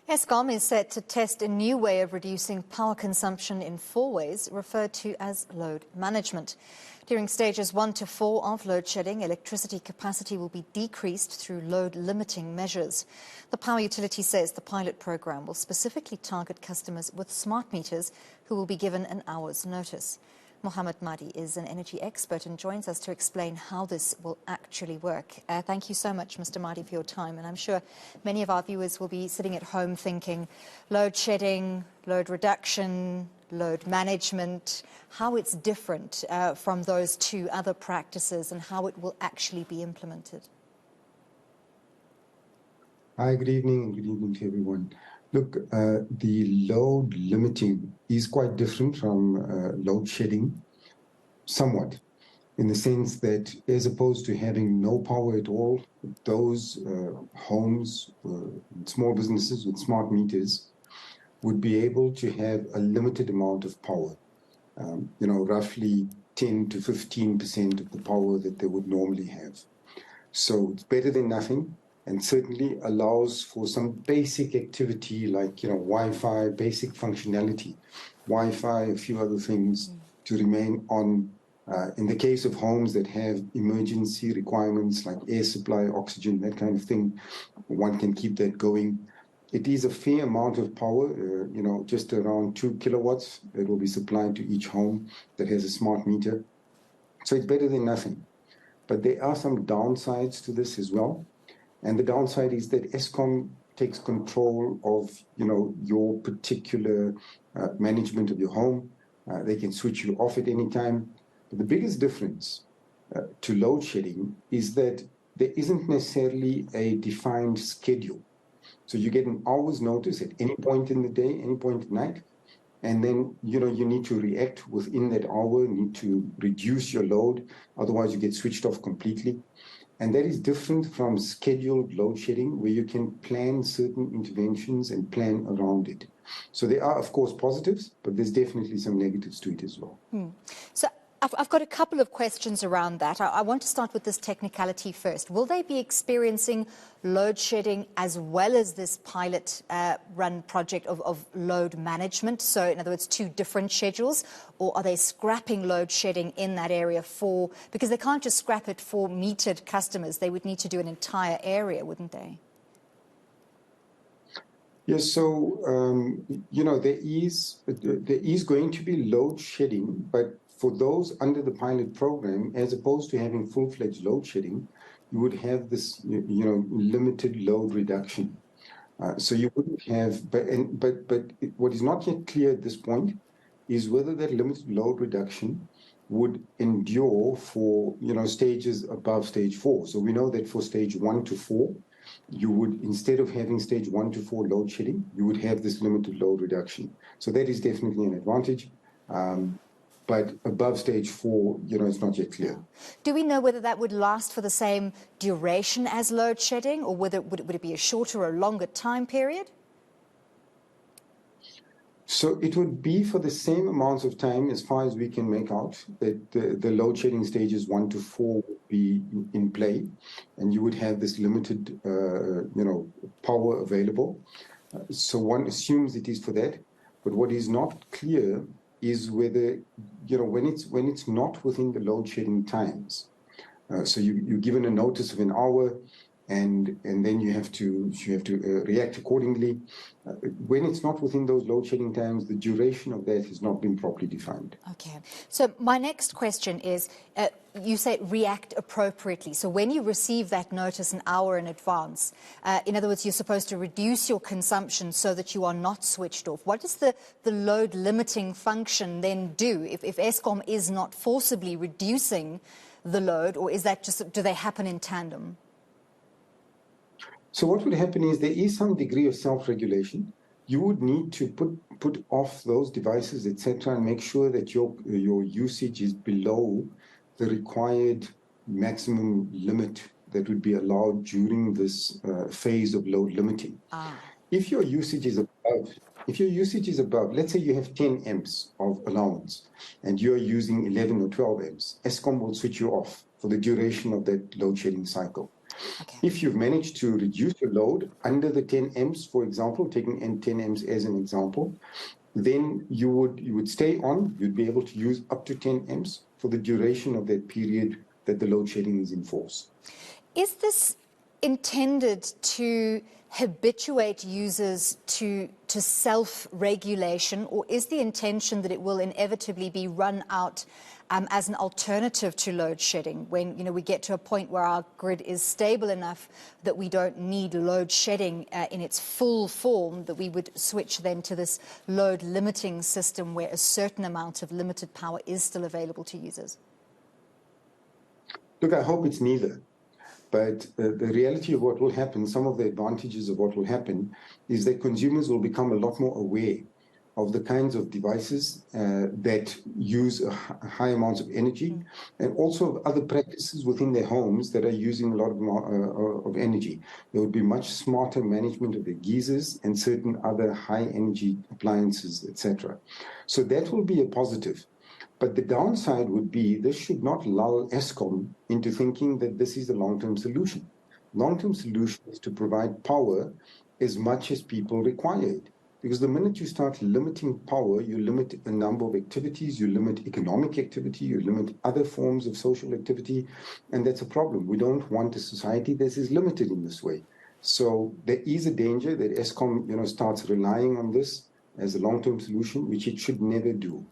Eskom is set to test a new way of reducing power consumption in Fourways, referred to as load management. During stages 1 to 4 of load shedding, electricity capacity will be decreased through load limiting measures. The power utility says the pilot program will specifically target customers with smart meters who will be given an hour's notice. Mohamed Madhi is an energy expert and joins us to explain how this will actually work. Thank you so much, Mr. Madhi, for your time. And I'm sure many of our viewers will be sitting at home thinking load shedding, load reduction, load management, how it's different from those two other practices and how it will actually be implemented. Hi, good evening and good evening to everyone. Look, the load limiting is quite different from load shedding, somewhat, in the sense that as opposed to having no power at all, those homes, small businesses with smart meters would be able to have a limited amount of power, roughly 10 to 15% of the power that they would normally have. So it's better than nothing. And certainly allows for some basic activity like, Wi-Fi, basic functionality, Wi-Fi, a few other things to remain on. In the case of homes that have emergency requirements like air supply, oxygen, that kind of thing, one can keep that going. It is a fair amount of power, just around 2 kilowatts that will be supplied to each home that has a smart meter. So it's better than nothing. But there are some downsides to this as well. And the downside is that Eskom takes control of, your particular management of your home. They can switch you off at any time. But the biggest difference to load shedding is that there isn't necessarily a defined schedule. So you get an hour's notice at any point in the day, any point at night. And then, you need to react within that hour, need to reduce your load. Otherwise, you get switched off completely. And that is different from scheduled load shedding, where you can plan certain interventions and plan around it. So there are, of course, positives, but there's definitely some negatives to it as well. So I've got a couple of questions around that. I want to start with this technicality first. Will they be experiencing load shedding as well as this pilot run project of load management? So in other words, two different schedules, or are they scrapping load shedding in that area because they can't just scrap it for metered customers. They would need to do an entire area, wouldn't they? Yes, so, there is going to be load shedding, but for those under the pilot program, as opposed to having full-fledged load shedding, you would have this, limited load reduction. So you wouldn't have, but what is not yet clear at this point is whether that limited load reduction would endure for, stages above stage 4. So we know that for stage 1 to 4, you would, instead of having stage 1 to 4 load shedding, you would have this limited load reduction. So that is definitely an advantage. But above stage 4, it's not yet clear. Do we know whether that would last for the same duration as load shedding, or would it be a shorter or longer time period? So it would be for the same amounts of time as far as we can make out, that the load shedding stages 1 to 4 would be in play, and you would have this limited, power available. So one assumes it is for that, but what is not clear is whether, when it's not within the load shedding times. So you're given a notice of an hour, and then you have to react accordingly. When it's not within those load shedding times, the duration of that has not been properly defined. Okay. So my next question is, you say react appropriately. So when you receive that notice an hour in advance, in other words, you're supposed to reduce your consumption so that you are not switched off. What does the load limiting function then do if Eskom is not forcibly reducing the load, or is that just, do they happen in tandem? So what would happen is there is some degree of self-regulation. You would need to put off those devices, etc., and make sure that your usage is below the required maximum limit that would be allowed during this phase of load limiting. If your usage is above, let's say you have 10 amps of allowance and you're using 11 or 12 amps, Eskom will switch you off for the duration of that load shedding cycle. Okay. If you've managed to reduce your load under the 10 amps, for example, taking 10 amps as an example, then you would stay on. You'd be able to use up to 10 amps for the duration of that period that the load shedding is in force. Is this intended to habituate users to self-regulation, or is the intention that it will inevitably be run out as an alternative to load shedding when we get to a point where our grid is stable enough that we don't need load shedding in its full form, that we would switch then to this load limiting system where a certain amount of limited power is still available to users? Look, I hope it's neither. But the reality of what will happen, some of the advantages of what will happen, is that consumers will become a lot more aware of the kinds of devices that use high amounts of energy, and also of other practices within their homes that are using a lot of energy. There would be much smarter management of the geysers and certain other high energy appliances, etc. So that will be a positive. But the downside would be this should not lull Eskom into thinking that this is a long-term solution. Long-term solution is to provide power as much as people require it. Because the minute you start limiting power, you limit a number of activities, you limit economic activity, you limit other forms of social activity, and that's a problem. We don't want a society that is limited in this way. So there is a danger that Eskom, starts relying on this as a long-term solution, which it should never do.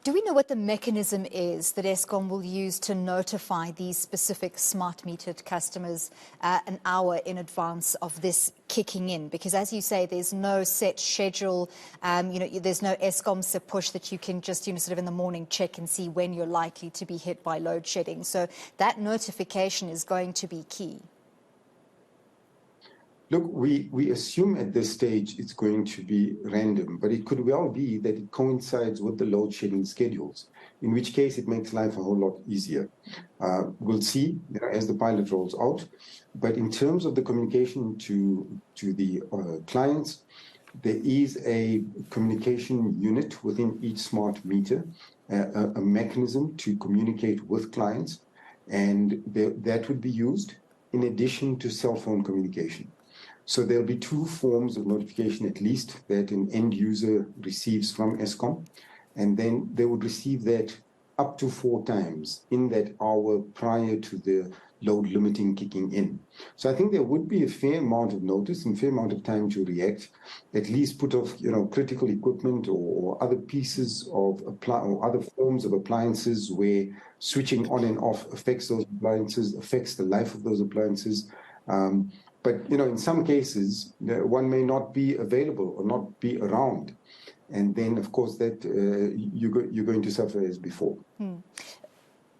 Do we know what the mechanism is that Eskom will use to notify these specific smart metered customers an hour in advance of this kicking in? Because as you say, there's no set schedule, there's no Eskom push that you can just, sort of in the morning check and see when you're likely to be hit by load shedding. So that notification is going to be key. Look, we assume at this stage it's going to be random, but it could well be that it coincides with the load shedding schedules, in which case it makes life a whole lot easier. We'll see as the pilot rolls out. But in terms of the communication to the clients, there is a communication unit within each smart meter, a mechanism to communicate with clients, and that would be used in addition to cell phone communication. So there'll be two forms of notification at least that an end user receives from Eskom, and then they would receive that up to 4 times in that hour prior to the load limiting kicking in. So I think there would be a fair amount of notice and fair amount of time to react, at least put off critical equipment or other pieces of or other forms of appliances where switching on and off affects those appliances, affects the life of those appliances. But, in some cases, one may not be available or not be around. And then, of course, that you're going to suffer as before.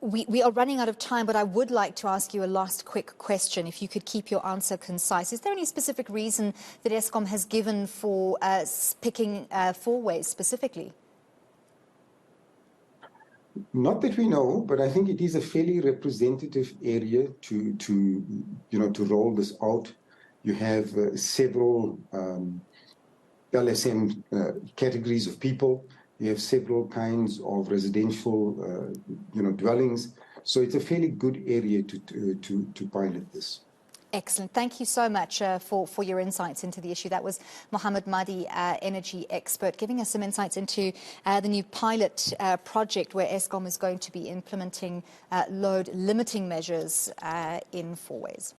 We are running out of time, but I would like to ask you a last quick question, if you could keep your answer concise. Is there any specific reason that Eskom has given for picking Fourways specifically? Not that we know, but I think it is a fairly representative area to roll this out. You have several LSM categories of people. You have several kinds of residential, dwellings. So it's a fairly good area to pilot this. Excellent. Thank you so much for your insights into the issue. That was Mohamed Madhi, energy expert, giving us some insights into the new pilot project where Eskom is going to be implementing load limiting measures in Fourways.